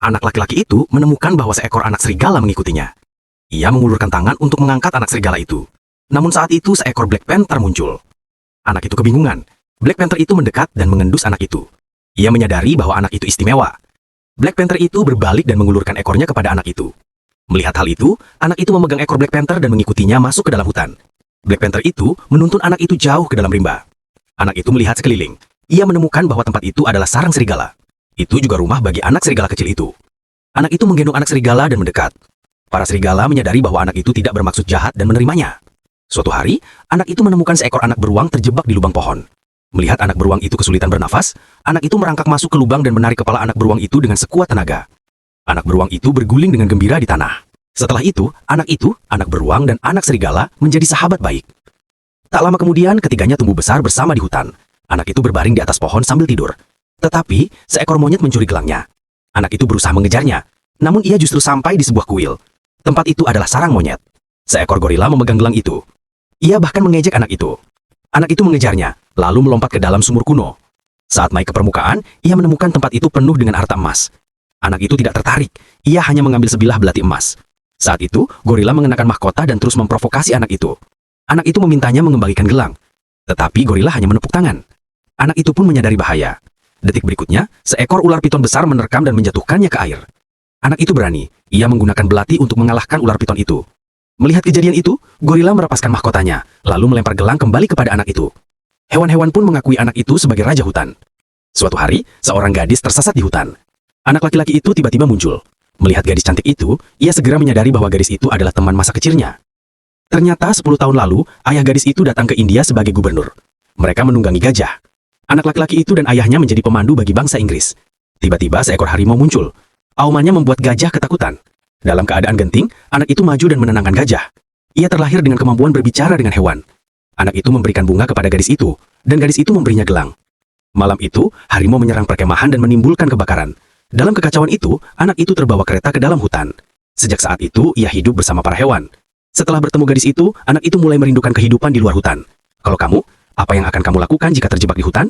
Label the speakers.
Speaker 1: Anak laki-laki itu menemukan bahwa seekor anak serigala mengikutinya. Ia mengulurkan tangan untuk mengangkat anak serigala itu. Namun saat itu seekor Black Panther muncul. Anak itu kebingungan. Black Panther itu mendekat dan mengendus anak itu. Ia menyadari bahwa anak itu istimewa. Black Panther itu berbalik dan mengulurkan ekornya kepada anak itu. Melihat hal itu, anak itu memegang ekor Black Panther dan mengikutinya masuk ke dalam hutan. Black Panther itu menuntun anak itu jauh ke dalam rimba. Anak itu melihat sekeliling. Ia menemukan bahwa tempat itu adalah sarang serigala. Itu juga rumah bagi anak serigala kecil itu. Anak itu menggendong anak serigala dan mendekat. Para serigala menyadari bahwa anak itu tidak bermaksud jahat dan menerimanya. Suatu hari, anak itu menemukan seekor anak beruang terjebak di lubang pohon. Melihat anak beruang itu kesulitan bernafas, anak itu merangkak masuk ke lubang dan menarik kepala anak beruang itu dengan sekuat tenaga. Anak beruang itu berguling dengan gembira di tanah. Setelah itu, anak beruang dan anak serigala menjadi sahabat baik. Tak lama kemudian, ketiganya tumbuh besar bersama di hutan. Anak itu berbaring di atas pohon sambil tidur. Tetapi, seekor monyet mencuri gelangnya. Anak itu berusaha mengejarnya, namun ia justru sampai di sebuah kuil. Tempat itu adalah sarang monyet. Seekor gorila memegang gelang itu. Ia bahkan mengejek anak itu. Anak itu mengejarnya, lalu melompat ke dalam sumur kuno. Saat naik ke permukaan, ia menemukan tempat itu penuh dengan harta emas. Anak itu tidak tertarik, ia hanya mengambil sebilah belati emas. Saat itu, gorila mengenakan mahkota dan terus memprovokasi anak itu. Anak itu memintanya mengembalikan gelang. Tetapi gorila hanya menepuk tangan. Anak itu pun menyadari bahaya. Detik berikutnya, seekor ular piton besar menerkam dan menjatuhkannya ke air. Anak itu berani, ia menggunakan belati untuk mengalahkan ular piton itu. Melihat kejadian itu, gorila merapaskan mahkotanya, lalu melempar gelang kembali kepada anak itu. Hewan-hewan pun mengakui anak itu sebagai raja hutan. Suatu hari, seorang gadis tersesat di hutan. Anak laki-laki itu tiba-tiba muncul. Melihat gadis cantik itu, ia segera menyadari bahwa gadis itu adalah teman masa kecilnya. Ternyata 10 tahun lalu, ayah gadis itu datang ke India sebagai gubernur. Mereka menunggangi gajah. Anak laki-laki itu dan ayahnya menjadi pemandu bagi bangsa Inggris. Tiba-tiba seekor harimau muncul. Aumannya membuat gajah ketakutan. Dalam keadaan genting, anak itu maju dan menenangkan gajah. Ia terlahir dengan kemampuan berbicara dengan hewan. Anak itu memberikan bunga kepada gadis itu, dan gadis itu memberinya gelang. Malam itu, harimau menyerang perkemahan dan menimbulkan kebakaran. Dalam kekacauan itu, anak itu terbawa kereta ke dalam hutan. Sejak saat itu, ia hidup bersama para hewan. Setelah bertemu gadis itu, anak itu mulai merindukan kehidupan di luar hutan. Kalau kamu, apa yang akan kamu lakukan jika terjebak di hutan?